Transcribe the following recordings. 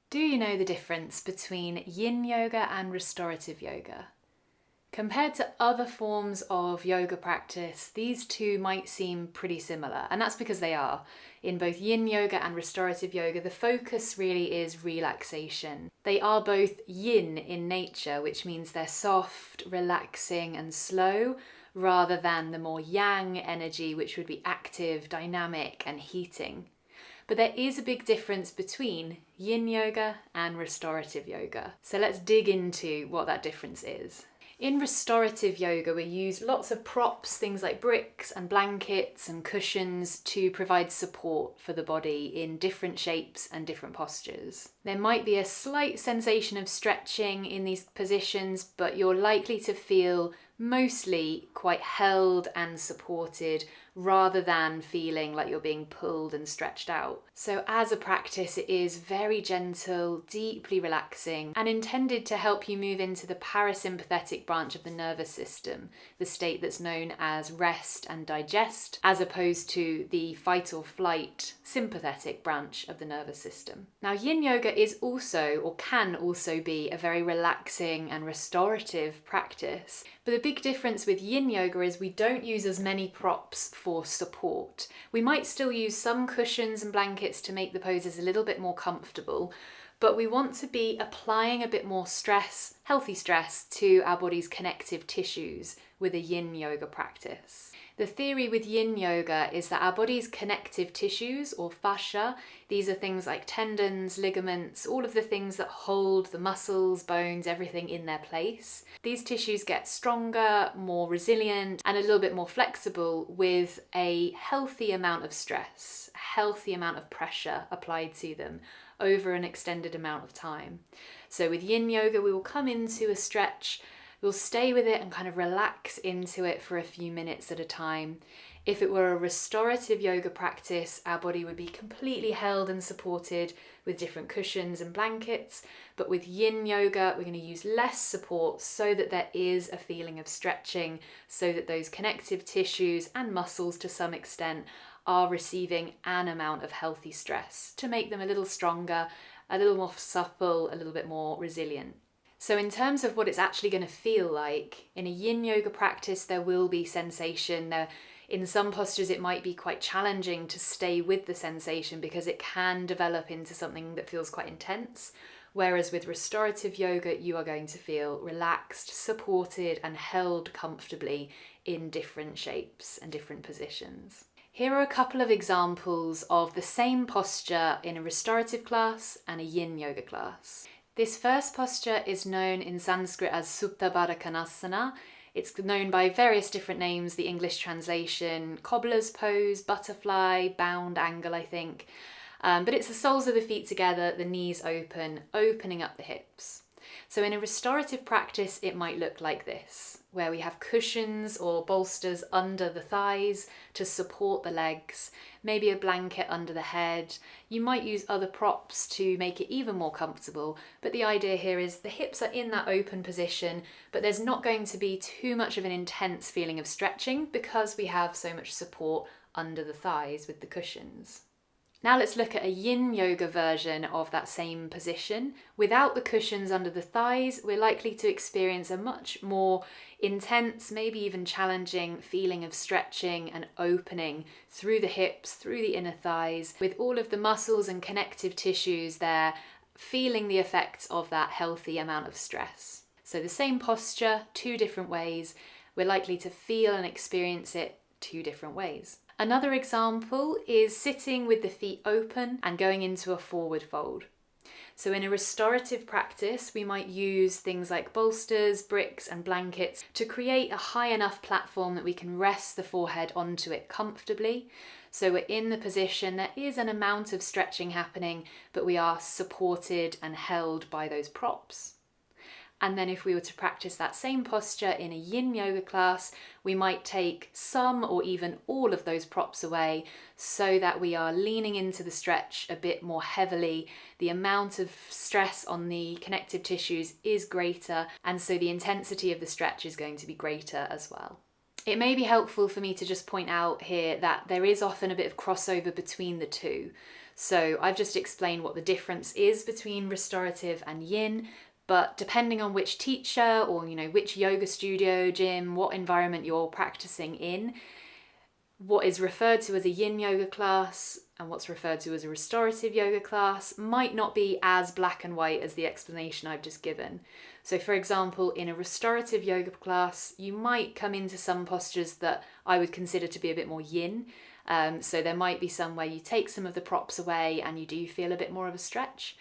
Do you know the difference between yin yoga and restorative yoga? Compared to other forms of yoga practice, these two might seem pretty similar, and that's because they are. In both yin yoga and restorative yoga, the focus really is relaxation. They are both yin in nature, which means they're soft, relaxing, and slow, rather than the more yang energy, which would be active, dynamic, and heating. But there is a big difference between yin yoga and restorative yoga. So let's dig into what that difference is. In restorative yoga, we use lots of props, things like bricks and blankets and cushions to provide support for the body in different shapes and different postures. There might be a slight sensation of stretching in these positions, but you're likely to feel mostly quite held and supported rather than feeling like you're being pulled and stretched out. So as a practice, it is very gentle, deeply relaxing, and intended to help you move into the parasympathetic branch of the nervous system, the state that's known as rest and digest, as opposed to the fight or flight sympathetic branch of the nervous system. Now, yin yoga is also, or can also be, a very relaxing and restorative practice. But the big difference with yin yoga is we don't use as many props for support. We might still use some cushions and blankets to make the poses a little bit more comfortable, but we want to be applying a bit more stress, healthy stress, to our body's connective tissues with a yin yoga practice. The theory with yin yoga is that our body's connective tissues, or fascia, these are things like tendons, ligaments, all of the things that hold the muscles, bones, everything in their place. These tissues get stronger, more resilient, and a little bit more flexible with a healthy amount of stress, a healthy amount of pressure applied to them over an extended amount of time. So with yin yoga, we will come into a stretch, we'll stay with it and kind of relax into it for a few minutes at a time. If it were a restorative yoga practice, our body would be completely held and supported with different cushions and blankets. But with yin yoga, we're going to use less support so that there is a feeling of stretching, so that those connective tissues and muscles to some extent are receiving an amount of healthy stress to make them a little stronger, a little more supple, a little bit more resilient. So in terms of what it's actually going to feel like, in a yin yoga practice, there will be sensation. In some postures, it might be quite challenging to stay with the sensation because it can develop into something that feels quite intense. Whereas with restorative yoga, you are going to feel relaxed, supported, and held comfortably in different shapes and different positions. Here are a couple of examples of the same posture in a restorative class and a yin yoga class. This first posture is known in Sanskrit as Supta Baddha Konasana. It's known by various different names, the English translation, cobbler's pose, butterfly, bound angle, I think. But it's the soles of the feet together, the knees open, opening up the hips. So in a restorative practice, it might look like this, where we have cushions or bolsters under the thighs to support the legs, maybe a blanket under the head. You might use other props to make it even more comfortable, but the idea here is the hips are in that open position, but there's not going to be too much of an intense feeling of stretching because we have so much support under the thighs with the cushions. Now let's look at a yin yoga version of that same position. Without the cushions under the thighs, we're likely to experience a much more intense, maybe even challenging feeling of stretching and opening through the hips, through the inner thighs, with all of the muscles and connective tissues there, feeling the effects of that healthy amount of stress. So the same posture, two different ways. We're likely to feel and experience it two different ways. Another example is sitting with the feet open and going into a forward fold. So in a restorative practice, we might use things like bolsters, bricks, and blankets to create a high enough platform that we can rest the forehead onto it comfortably. So we're in the position, there is an amount of stretching happening, but we are supported and held by those props. And then if we were to practice that same posture in a yin yoga class, we might take some or even all of those props away so that we are leaning into the stretch a bit more heavily. The amount of stress on the connective tissues is greater, and so the intensity of the stretch is going to be greater as well. It may be helpful for me to just point out here that there is often a bit of crossover between the two. So I've just explained what the difference is between restorative and yin, but depending on which teacher or, which yoga studio, gym, what environment you're practicing in, what is referred to as a yin yoga class and what's referred to as a restorative yoga class might not be as black and white as the explanation I've just given. So for example, in a restorative yoga class, you might come into some postures that I would consider to be a bit more yin. So there might be some where you take some of the props away and you do feel a bit more of a stretch.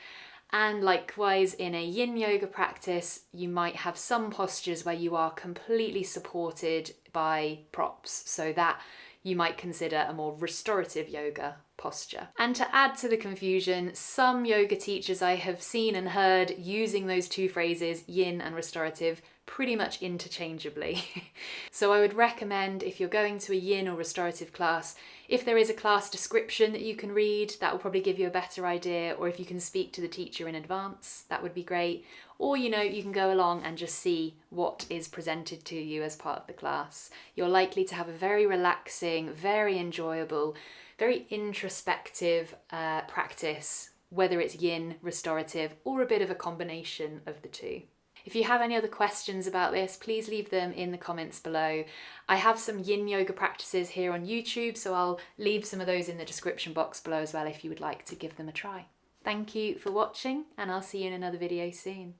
And likewise, in a yin yoga practice, you might have some postures where you are completely supported by props, so that you might consider a more restorative yoga posture. And to add to the confusion, some yoga teachers I have seen and heard using those two phrases, yin and restorative, pretty much interchangeably. So I would recommend, if you're going to a yin or restorative class, if there is a class description that you can read, that will probably give you a better idea, or if you can speak to the teacher in advance, that would be great. Or, you can go along and just see what is presented to you as part of the class. You're likely to have a very relaxing, very enjoyable, very introspective practice, whether it's yin, restorative, or a bit of a combination of the two. If you have any other questions about this, please leave them in the comments below. I have some yin yoga practices here on YouTube, so I'll leave some of those in the description box below as well if you would like to give them a try. Thank you for watching, and I'll see you in another video soon.